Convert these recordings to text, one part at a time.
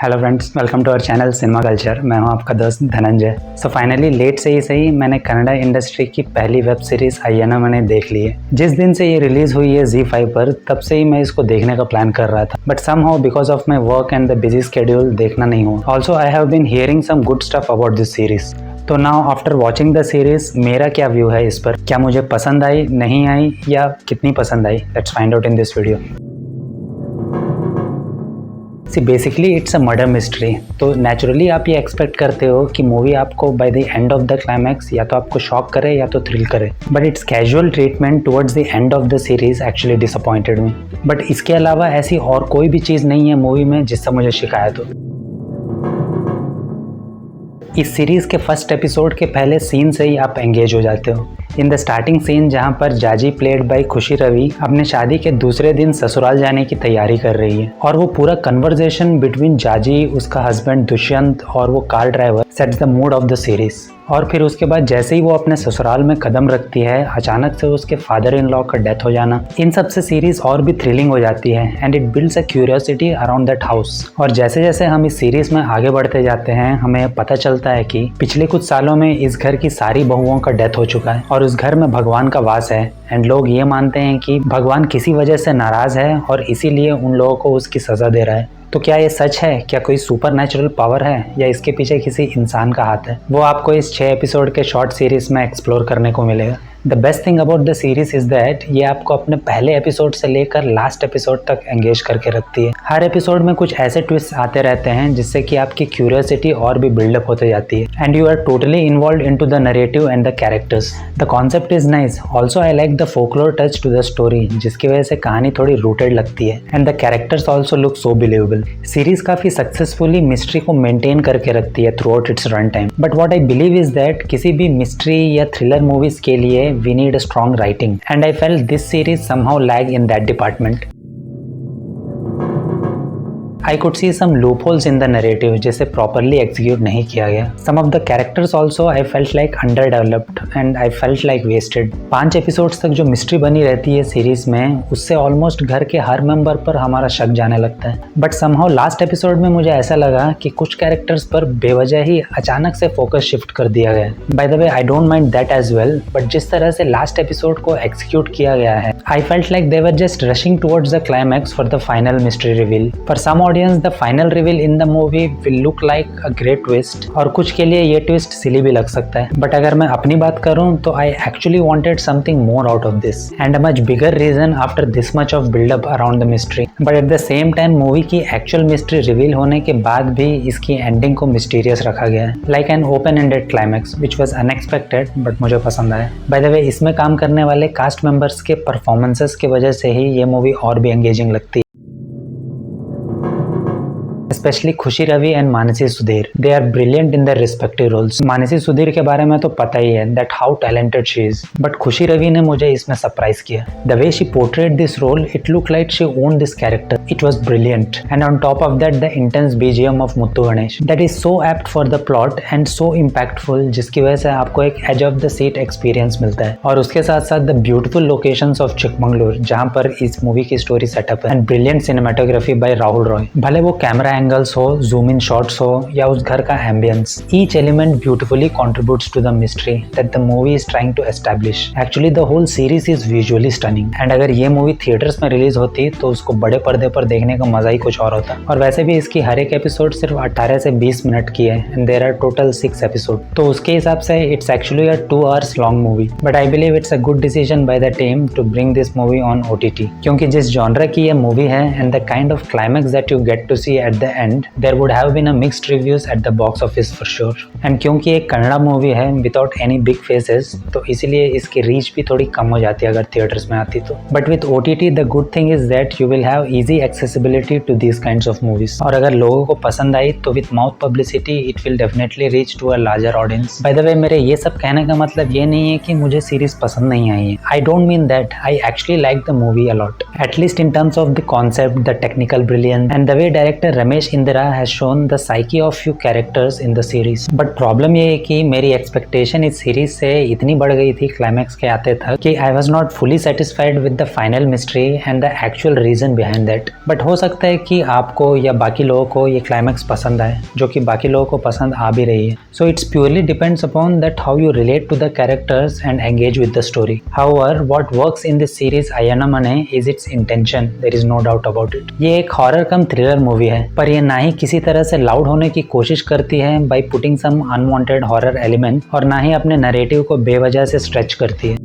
Hello friends, welcome to our channel Cinema Culture. मैं हूं आपका दोस्त धनंजय। सो फाइनली लेट से ही सही मैंने कन्नड़ा इंडस्ट्री की पहली वेब सीरीज आयना मैंने देख ली है। जिस दिन से ये रिलीज हुई है ZEE5 पर, तब से ही मैं इसको देखने का प्लान कर रहा था, but somehow because of my work and the busy schedule देखना नहीं हुआ। Also I have been hearing some good stuff about this series. तो now after watching the series मेरा क्या व्यू है इस पर, क्या मुझे पसंद आई, नहीं आई, या कितनी पसंद आई, let's find out in this video. Basically it's a murder mystery, तो नेचुरली आप ये एक्सपेक्ट करते हो कि मूवी आपको by the end of the climax या तो आपको शॉक करे या तो थ्रिल करे, but it's casual treatment towards the end of the series actually disappointed me. But इसके अलावा ऐसी और कोई भी चीज़ नहीं है मूवी में जिससे मुझे शिकायत हो। इस सीरीज़ के फर्स्ट एपिसोड के पहले सीन से ही आप एंगेज हो जाते हो। इन द स्टार्टिंग सीन जहां पर जाजी प्लेड बाय खुशी रवि अपने शादी के दूसरे दिन ससुराल जाने की तैयारी कर रही है, और वो पूरा कन्वर्सेशन बिटवीन जाजी, उसका हस्बैंड दुष्यंत और वो car driver sets the mood off the series. और फिर उसके बाद जैसे ही वो अपने ससुराल में कदम रखती है, अचानक से उसके फादर इन लॉ का डेथ हो जाना, इन सब से सीरीज और भी थ्रिलिंग हो जाती है and it builds a curiosity around that house. और जैसे जैसे हम इस सीरीज में आगे बढ़ते जाते हैं, हमें पता चलता है कि पिछले कुछ सालों में इस घर की सारी बहुओं का डेथ हो चुका है और उस घर में भगवान का वास है, एंड लोग ये मानते हैं कि भगवान किसी वजह से नाराज है और इसीलिए उन लोगों को उसकी सजा दे रहा है। तो क्या ये सच है? क्या कोई सुपर नेचुरल पावर है या इसके पीछे किसी इंसान का हाथ है? वो आपको इस 6 एपिसोड के शॉर्ट सीरीज में एक्सप्लोर करने को मिलेगा। The best thing about the series is that ये आपको अपने पहले एपिसोड से लेकर लास्ट एपिसोड तक एंगेज करके रखती है। हर एपिसोड में कुछ ऐसे ट्विस्ट आते रहते हैं जिससे कि आपकी क्यूरियोसिटी और भी बिल्डअप होते जाती है, and you are totally involve into the narrative and the characters. The concept is nice. Also I like the folklore touch to the story, जिसकी वजह से कहानी थोड़ी रूटेड लगती है, and the characters also look so believable. Series काफी successfully mystery को maintain करके रखती है throughout its run time. But what I believe is that किसी भी मिस्ट्री या थ्रिलर मूवीज के लिए we need a strong writing, and I felt this series somehow lag in that department. I could see some loopholes in the narrative जिसे properly execute नहीं किया गया। Some of the characters also I felt like underdeveloped and I felt like wasted। 5 episodes तक जो mystery बनी रहती है series में, उससे ऑलमोस्ट घर के हर मेंबर पर हमारा शक जाने लगता है। बट समहाउ लास्ट एपिसोड में मुझे ऐसा लगा कि कुछ कैरेक्टर्स पर बेवजह ही अचानक से फोकस शिफ्ट कर दिया गया। By the way I don't mind that as well, but जिस तरह से लास्ट एपिसोड को एक्सिक्यूट किया गया है, I felt like they were just rushing towards the climax for the final mystery reveal. For some audience the final reveal in the movie will look like a great twist, और कुछ के लिए ये twist सिली भी लग सकता है। But अगर मैं अपनी बात करूं तो I actually wanted something more out of this and a much bigger reason after this much of buildup around the mystery. But at the same time movie की एक्चुअल मिस्ट्री रिवील होने के बाद भी इसकी एंडिंग को mysterious रखा गया है, like an open ended climax which was unexpected, but मुझे पसंद आया। बाय द वे इसमें काम करने वाले कास्ट मेंबर्स के परफॉर्मेंसेस की वजह से ही ये मूवी और भी एंगेजिंग लगती है। Specially Khushi Ravi and Mansi Sudhir, they are brilliant in their respective roles. Mansi Sudhir के बारे में तो पता ही है that how talented she is, but Khushi Ravi ने मुझे इसमें सरप्राइज किया। The way she portrayed this role, it look like she owned this character. It was brilliant, and on top of that the intense BGM of Muthu Ganesh that is so apt for the plot and so impactful, जिसकी वजह से आपको एक edge of the seat experience मिलता है। और उसके साथ साथ the beautiful locations of Chikmagalur, जहां पर इस मूवी की स्टोरी सेटअप है, and brilliant cinematography by Rahul Roy. भले वो कैमरा एंगल्स हो, जूम इन शॉट्स हो, या उस घर का ambience, each element beautifully contributes to the mystery that the movie is trying to establish. Actually the whole series is visually stunning, and अगर ये मूवी थिएटर्स में रिलीज होती तो उसको बड़े पर्दे पर देखने का मजा ही कुछ और होता। और वैसे भी इसकी हर एक एपिसोड सिर्फ 18 से 20 मिनट की है, and there are total 6 episode, तो उसके हिसाब से it's actually a 2 hours long movie. But I believe it's a good decision by the team to bring this movie on OTT, क्योंकि जिस जॉनर की ये मूवी है and the kind of climax that you get to see at the end, there would have been a mixed reviews at the box office for sure. And क्योंकि एक Kannada movie है without any big faces, तो इसीलिए इसकी reach भी थोड़ी कम हो जाती है अगर थिएटर्स में आती तो। But with OTT the good thing is that you will have easy accessibility to these kinds of movies, और अगर लोगों को पसंद आई तो with mouth publicity it will definitely reach to a larger audience. By the way मेरे ये सब कहने का मतलब ये नहीं है कि मुझे सीरीज पसंद नहीं आई है। I don't mean that, I actually like the movie a lot, at least in terms of the concept, the technical brilliance, and the way director Ramesh Indira has shown the psyche of few characters in the series. But problem ये है कि मेरी expectation इस series से इतनी बढ़ गई थी climax के आते तक कि I was not fully satisfied with the final mystery and the actual reason behind that. But हो सकता है कि आपको या बाकी लोगों को ये climax पसंद आए, जो कि बाकी लोगों को पसंद आ भी रही है. So it's purely depends upon that how you relate to the characters and engage with the story. However, what works in this series Ayana Mane is its intention. There is no doubt about it. ये एक horror कम thriller movie है, पर ये ना ही किसी तरह से loud होने की कोशिश करती है by putting some unwanted horror element, और ना ही अपने नैरेटिव को बेवजह से स्ट्रेच करती है.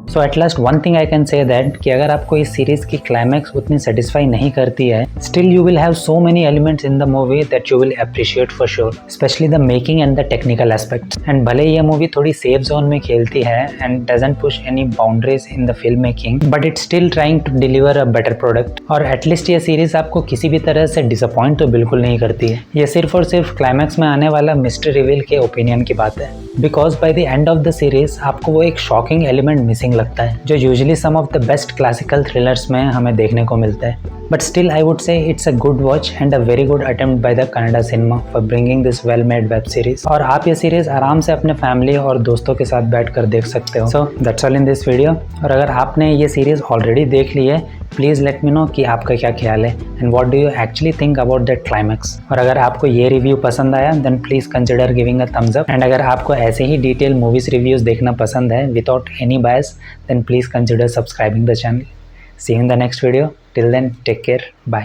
So at last one thing I can say that कि अगर आपको इस सीरीज की क्लाइमैक्स उतनी सेटिस्फाई नहीं करती है, still you will have so many elements in the movie that you will appreciate for sure, especially the making and the technical aspects. And भले ये मूवी थोड़ी सेफ जोन में खेलती है and doesn't push any boundaries in the film making, but it's still trying to deliver a better product. और at least ये series आपको किसी भी तरह से डिसअपॉइंट तो बिल्कुल नहीं करती है. ये सिर्फ और सिर्फ क्लाइमैक्स में आने वाला मिस्टर रिवील के ओपिनियन की बात है, because by the end of the series आपको वो एक शॉकिंग एलिमेंट मिसिंग लगता है जो usually some of the best classical thrillers में हमें देखने को मिलता है. But still I would say it's a good watch and a very good attempt by the Kannada cinema for bringing this well made web series. और आप ये series आराम से अपने फैमिली और दोस्तों के साथ बैठ कर देख सकते हो. So that's all in this video. और अगर आपने ये सीरीज ऑलरेडी देख ली है, प्लीज़ लेट मी नो कि आपका क्या ख्याल है and what do you actually think about that climax. और अगर आपको ये रिव्यू पसंद आया then please consider giving a thumbs up. And अगर आपको ऐसे ही डिटेल मूवीज रिव्यूज़ देखना पसंद है without any bias, then please consider subscribing the channel. See you in the next video. Till then take care. Bye.